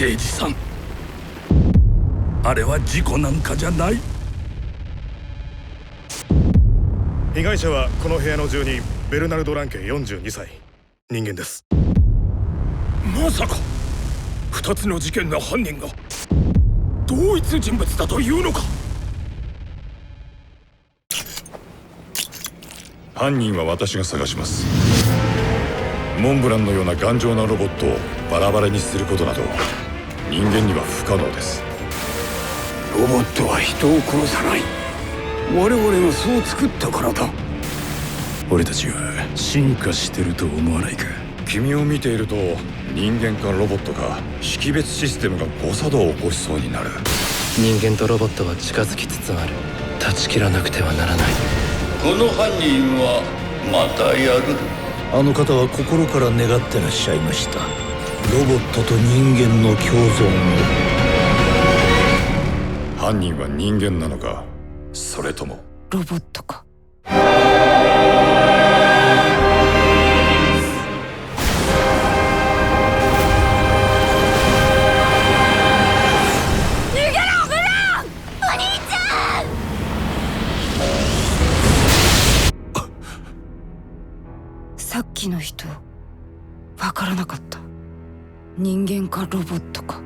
刑事さん、あれは事故なんかじゃない。被害者はこの部屋の住人ベルナルド・ランケ42歳、人間です。まさか2つの事件の犯人が同一人物だというのか。犯人は私が探します。モンブランのような頑丈なロボットをバラバラにすることなど人間には不可能です。ロボットは人を殺さない。我々がそう作ったからだ。俺たちは進化してると思わないか。君を見ていると人間かロボットか識別システムが誤作動を起こしそうになる。人間とロボットは近づきつつある。断ち切らなくてはならない。この犯人はまたやる。あの方は心から願ってらっしゃいました。ロボットと人間の共存を。犯人は人間なのか、それともロボットか。さっきの人わからなかった。人間かロボットか。